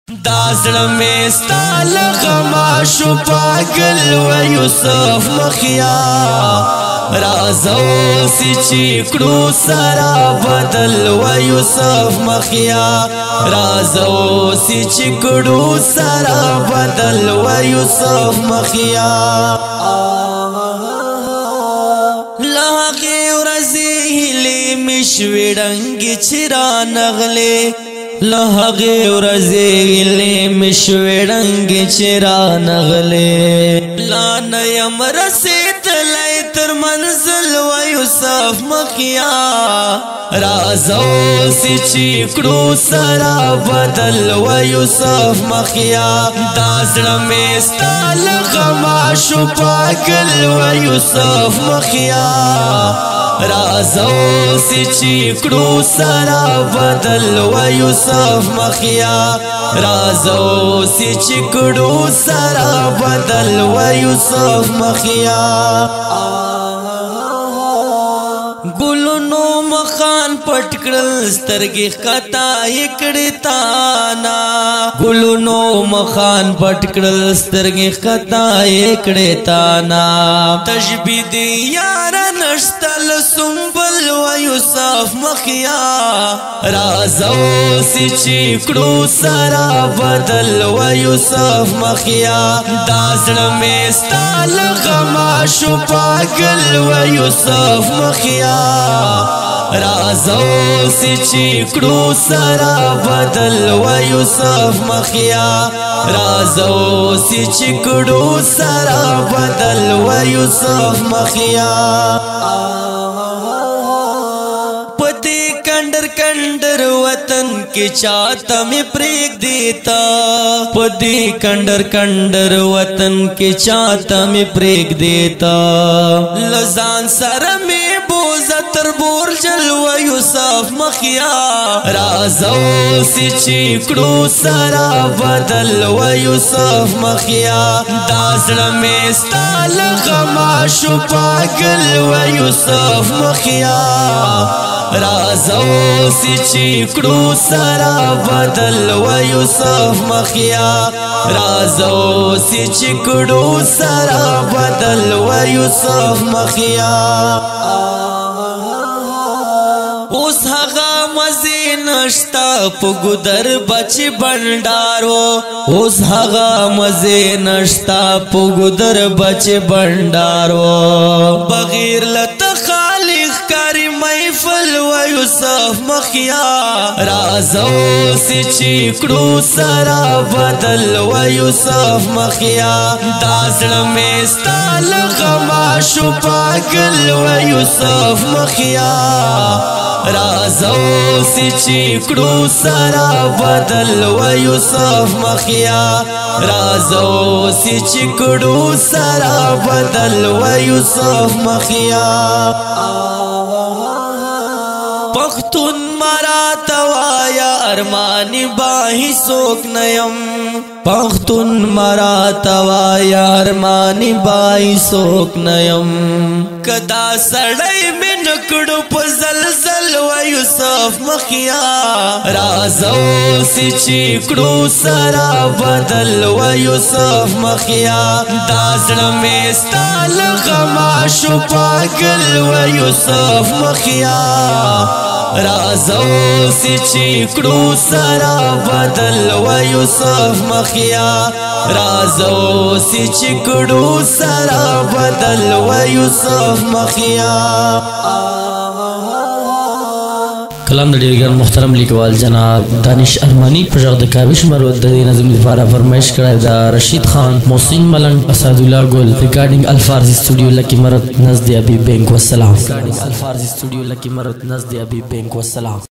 دازړه مې ستا له غما شو پاگل و یوسف مخیا رازه اوسې چې کړو سره بدل و یوسف مخیا رازه اوسې چې کړو سره بدل و یوسف مخیا له هغې ورځې هیلې مې شوې ړنګې چې رانغلې له هغې ورځې هیلې مې شوې ړنګې چې رانغلې لا نه یم رسېدلی تر منزل و یوسف مخیا رازه اوسې چې کړو سره بدل و یوسف مخیا دا زړه مې ستا له غما شو پاگل و یوسف مخیا رازه اوسې چې کړو سره بدل و یوسف مخیا رازه اوسې چې کړو سره بدل و یوسف مخیا ګلونو مخان پټ کړل سترګې ښکته کړې تانا ګلونو مخان پټ کړل سترګې ښکته کړې تانا تشبیه دې یاره نشته له سنبل و یوسف مخیا رازه اوسې چې کړو سره بدل و یوسف مخیا دا زړه مې ستا له غما شو پاگل و یوسف مخیا رازه اوسې چې کړو سره بدل و یوسف مخیا رازه اوسې چې کړو سره بدل و یوسف مخیا پدې کندر کندر وطن کې چاته مې پرېږ دیتا پدې کندر کندر وطن کې چاته مې پرېږ دیتا لزان سره مې بوزه تر بورجل و یوسف مخیا رازه اوسې چې کړو سره بدل و یوسف مخیا دا زړه مې ستا له غما شو پاگل و یوسف مخیا رازه اوسې چې کړو سره بدل و یوسف مخیا رازه اوسې چې کړو سره بدل و یوسف مخیا اوس هغه مزې نشتا په ګودر بچ بنډارو اوس هغه مزې نشتا په ګودر بچ بنډارو بغیر لته خالق کاری محفل و یوسف مخیا رازه اوسې چې کړو سره بدل و یوسف مخیا دا زړه مې ستا له غما شو پاگل و یوسف مخیا رازه اوسې چې کړو سره بدل و یوسف مخیا رازه اوسې چې کړو سره بدل و یوسف مخیا پختون مراته وایا ارمانی باهی څوک نه یم پختون مراته وایا ارمانی باهی څوک نه یم کدا سړی مې نکړو په زلزل و یوسف مخیا رازه اوسې چې کړو سره بدل و یوسف مخیا دا زړه مې ستا له غما شو پاگل و یوسف مخیا رازه اوسې چې کړو سره بدل و یوسف مخیا رازه اوسې چې کړو سره بدل و یوسف مخیا کلام د ډېر ګران محترم لیکوال جناب دانش ارمانی په غږ د کاوش مرود د نظم لپاره فرمایش کړی دا رشید خان محسن ملنګ اسد الله ګل ریکارډینګ الفارز اسټوډیو لکی مرد نزد ابي بینک والسلام